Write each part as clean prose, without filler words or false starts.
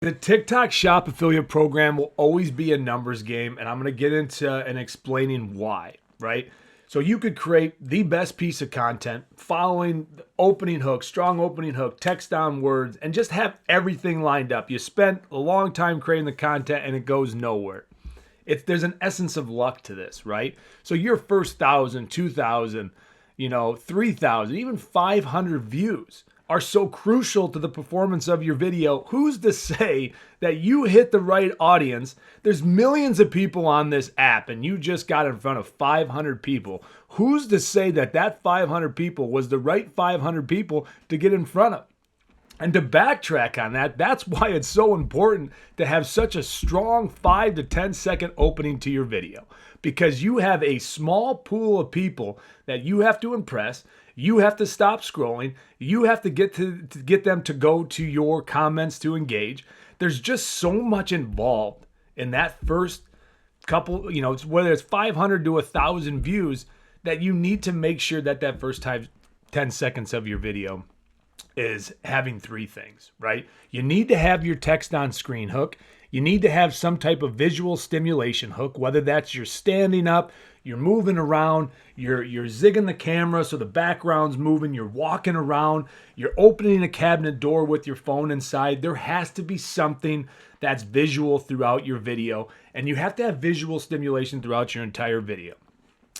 The TikTok Shop affiliate program will always be a numbers game, and I'm going to get into and explaining why, right? So you could create the best piece of content following the opening hook, strong opening hook, text down words, and just have everything lined up. You spent a long time creating the content and it goes nowhere. There's an essence of luck to this, right? So your first 1,000, 2,000, 3,000, even 500 views are so crucial to the performance of your video. Who's to say that you hit the right audience? There's millions of people on this app and you just got in front of 500 people. Who's to say that that 500 people was the right 500 people to get in front of? And to backtrack on that, that's why it's so important to have such a strong 5 to 10 second opening to your video, because you have a small pool of people that you have to impress. You have to stop scrolling. You have to get them to go to your comments to engage. There's just so much involved in that first couple, whether it's 500 to 1,000 views, that you need to make sure that that first 10 seconds of your video is having three things, right? You need to have your text on screen hook. You need to have some type of visual stimulation hook, whether that's you're standing up, you're moving around, you're zigging the camera so the background's moving, you're walking around, you're opening a cabinet door with your phone inside. There has to be something that's visual throughout your video, and you have to have visual stimulation throughout your entire video.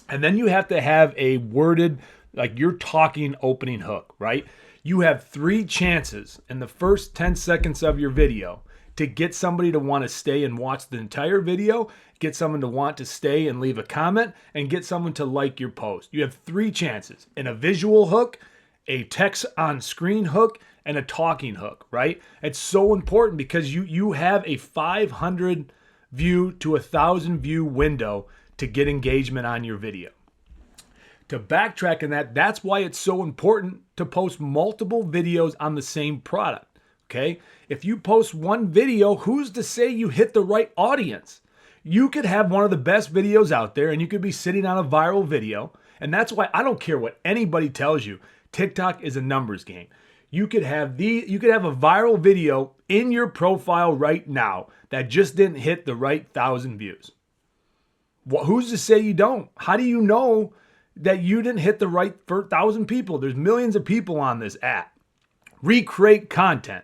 And then you have to have a worded, like you're talking opening hook, right? You have 3 chances in the first 10 seconds of your video to get somebody to want to stay and watch the entire video, get someone to want to stay and leave a comment, and get someone to like your post. You have 3 chances in a visual hook, a text on screen hook, and a talking hook, right? It's so important because you have a 500 view to 1,000 view window to get engagement on your video. To backtrack on that, that's why it's so important to post multiple videos on the same product, okay? If you post one video, who's to say you hit the right audience? You could have one of the best videos out there and you could be sitting on a viral video, and that's why I don't care what anybody tells you. TikTok is a numbers game. You could have a viral video in your profile right now that just didn't hit the right 1,000 views. Who's to say you don't? How do you know that you didn't hit the right 1,000 people? There's millions of people on this app. Recreate content.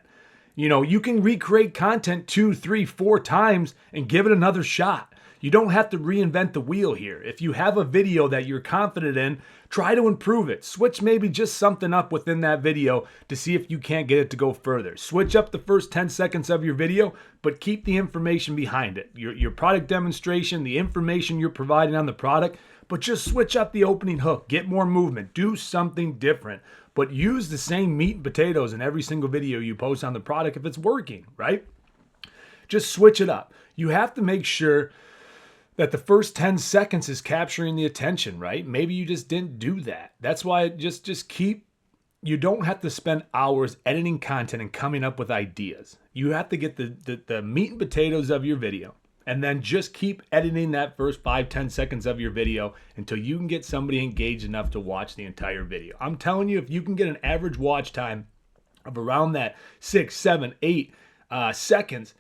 You can recreate content 2, 3, 4 times and give it another shot. You don't have to reinvent the wheel here. If you have a video that you're confident in, try to improve it. Switch maybe just something up within that video to see if you can't get it to go further. Switch up the first 10 seconds of your video, but keep the information behind it. Your product demonstration, the information you're providing on the product, but just switch up the opening hook. Get more movement. Do something different. But use the same meat and potatoes in every single video you post on the product if it's working, right? Just switch it up. You have to make sure that the first 10 seconds is capturing the attention, right? Maybe you just didn't do that. That's why you don't have to spend hours editing content and coming up with ideas. You have to get the meat and potatoes of your video, and then just keep editing that first 5-10 seconds of your video until you can get somebody engaged enough to watch the entire video. I'm telling you, if you can get an average watch time of around that 6, 7, 8 seconds,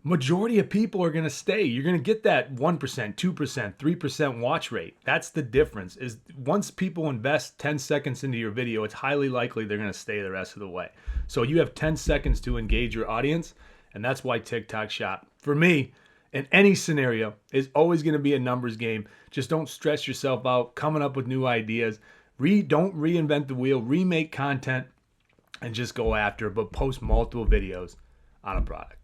majority of people are going to stay. You're going to get that 1%, 2%, 3% watch rate. That's the difference. Is once people invest 10 seconds into your video, it's highly likely they're going to stay the rest of the way. So you have 10 seconds to engage your audience, and that's why TikTok Shop, for me, in any scenario, is always going to be a numbers game. Just don't stress yourself out coming up with new ideas. Don't reinvent the wheel. Remake content and just go after it, but post multiple videos on a product.